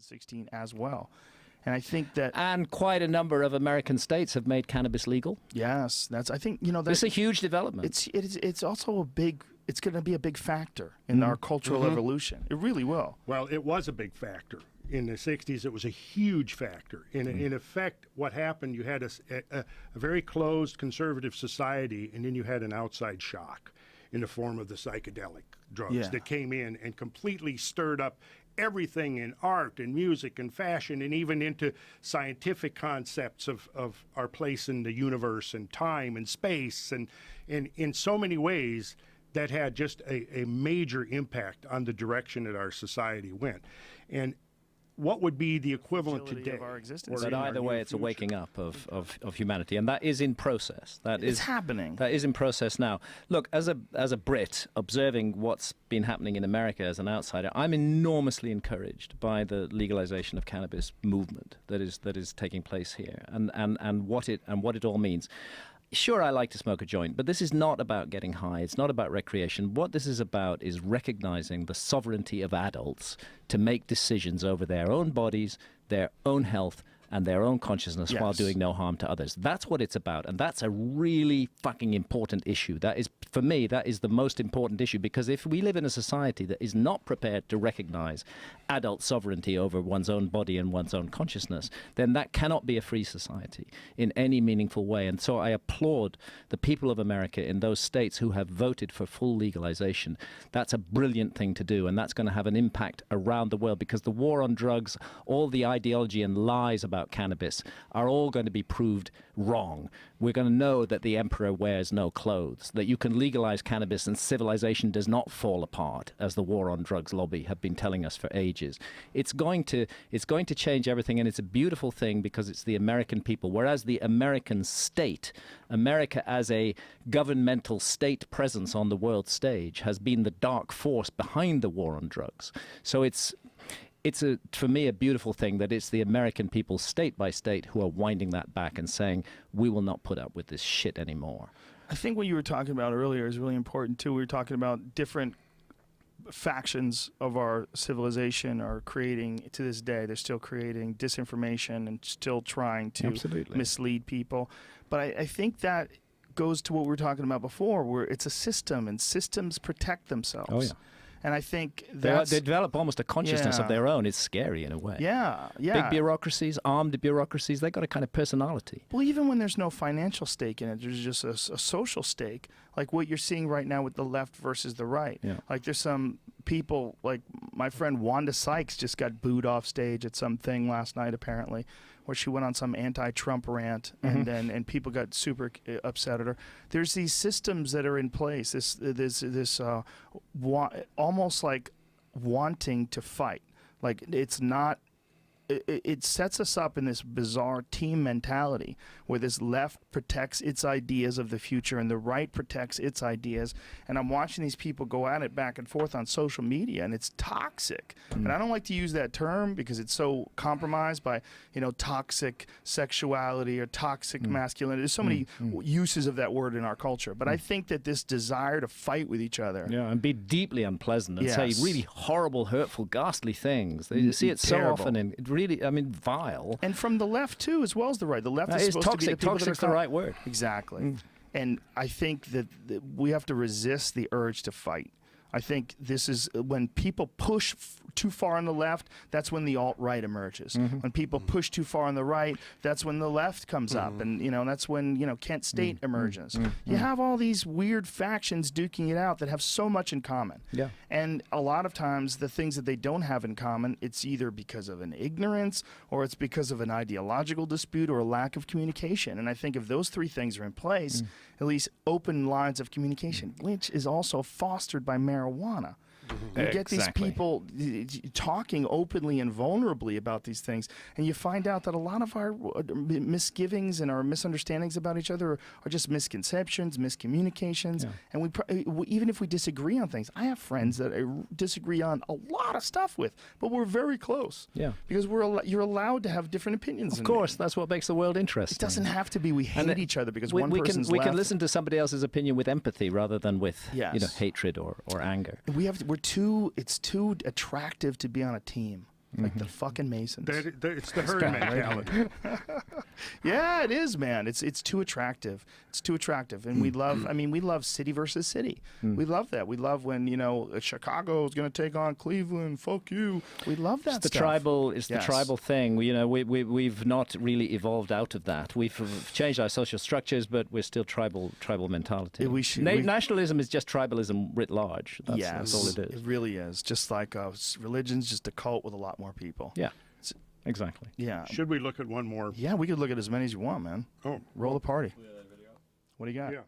2016 as well. And I think that, and quite a number of American states have made cannabis legal. yes, that's, I think, It's a huge development. it's also it's going to be a big factor in our cultural evolution. It really will. Well, it was a big factor. In the 60s, it was a huge factor. In effect, what happened, you had a very closed conservative society, and then you had an outside shock in the form of the psychedelic drugs that came in and completely stirred up everything in art and music and fashion, and even into scientific concepts of our place in the universe and time and space, and in so many ways that had just a major impact on the direction that our society went. And what would be the equivalent today of our existence? But either way, it's a waking up of humanity, and that is in process. It's happening. That is in process now. Look, as a Brit, observing what's been happening in America as an outsider, I'm enormously encouraged by the legalization of cannabis movement that is taking place here, and what it all means. Sure, I like to smoke a joint, but this is not about getting high. It's not about recreation. What this is about is recognizing the sovereignty of adults to make decisions over their own bodies, their own health, and their own consciousness while doing no harm to others. That's what it's about, and that's a really fucking important issue. That is, for me, that is the most important issue, because if we live in a society that is not prepared to recognize adult sovereignty over one's own body and one's own consciousness, then that cannot be a free society in any meaningful way. And so I applaud the people of America in those states who have voted for full legalization. That's a brilliant thing to do, and that's going to have an impact around the world, because the war on drugs, all the ideology and lies about cannabis are all going to be proved wrong. We're going to know that the emperor wears no clothes, that you can legalize cannabis and civilization does not fall apart, as the war on drugs lobby have been telling us for ages. It's going to change everything, and it's a beautiful thing because it's the American people, whereas the American state, America as a governmental state presence on the world stage, has been the dark force behind the war on drugs. So it's for me a beautiful thing that it's the American people, state by state, who are winding that back and saying, we will not put up with this shit anymore. I think what you were talking about earlier is really important too. We were talking about different factions of our civilization are creating, to this day, they're still creating disinformation and still trying to mislead people. But I think that goes to what we were talking about before, where it's a system and systems protect themselves. Oh, yeah. And I think they develop almost a consciousness of their own. It's scary in a way. Yeah. Big bureaucracies, armed bureaucracies, they got a kind of personality. Well, even when there's no financial stake in it, there's just a social stake, like what you're seeing right now with the left versus the right. Yeah. Like there's some people, like my friend Wanda Sykes just got booed off stage at some thing last night, apparently, where she went on some anti-Trump rant, and people got super upset at her. There's these systems that are in place. This almost like wanting to fight. Like it's not. It sets us up in this bizarre team mentality where this left protects its ideas of the future and the right protects its ideas. And I'm watching these people go at it back and forth on social media, and it's toxic. And I don't like to use that term because it's so compromised by, toxic sexuality or toxic masculinity. There's so many uses of that word in our culture. But I think that this desire to fight with each other. Yeah, and be deeply unpleasant and say really horrible, hurtful, ghastly things. You see it so often in really, vile. And from the left, too, as well as the right. The left is supposed toxic. to be the people Toxic's the right word. Exactly. And I think that we have to resist the urge to fight. I think this is when people push too far on the left, that's when the alt-right emerges. When people push too far on the right, that's when the left comes up. And, that's when, Kent State emerges. You have all these weird factions duking it out that have so much in common. Yeah. And a lot of times the things that they don't have in common, it's either because of an ignorance or it's because of an ideological dispute or a lack of communication. And I think if those three things are in place, at least open lines of communication, which is also fostered by marijuana. You get these people talking openly and vulnerably about these things, and you find out that a lot of our misgivings and our misunderstandings about each other are just misconceptions, miscommunications, and we even if we disagree on things. I have friends that I disagree on a lot of stuff with, but we're very close. Yeah, because you're allowed to have different opinions. Of course, that's what makes the world interesting. It doesn't have to be we hate each other because one person's we can listen to somebody else's opinion with empathy rather than with hatred or anger. It's too attractive to be on a team. like the fucking Masons. It's the herd mentality. Yeah, it is, man. It's too attractive. It's too attractive, and we love. I mean, we love city versus city. We love that. We love when Chicago is going to take on Cleveland. Fuck you. We love that. It's the stuff. tribal. It's Yes. the tribal thing. We've not really evolved out of that. We've changed our social structures, but we're still tribal mentality. Nationalism is just tribalism writ large. That's all it is. It really is. Just like religion's just a cult with a lot more people. Yeah. Exactly. Yeah. Should we look at one more? Yeah, we could look at as many as you want, man. Oh, Roll the party. What do you got? yeah.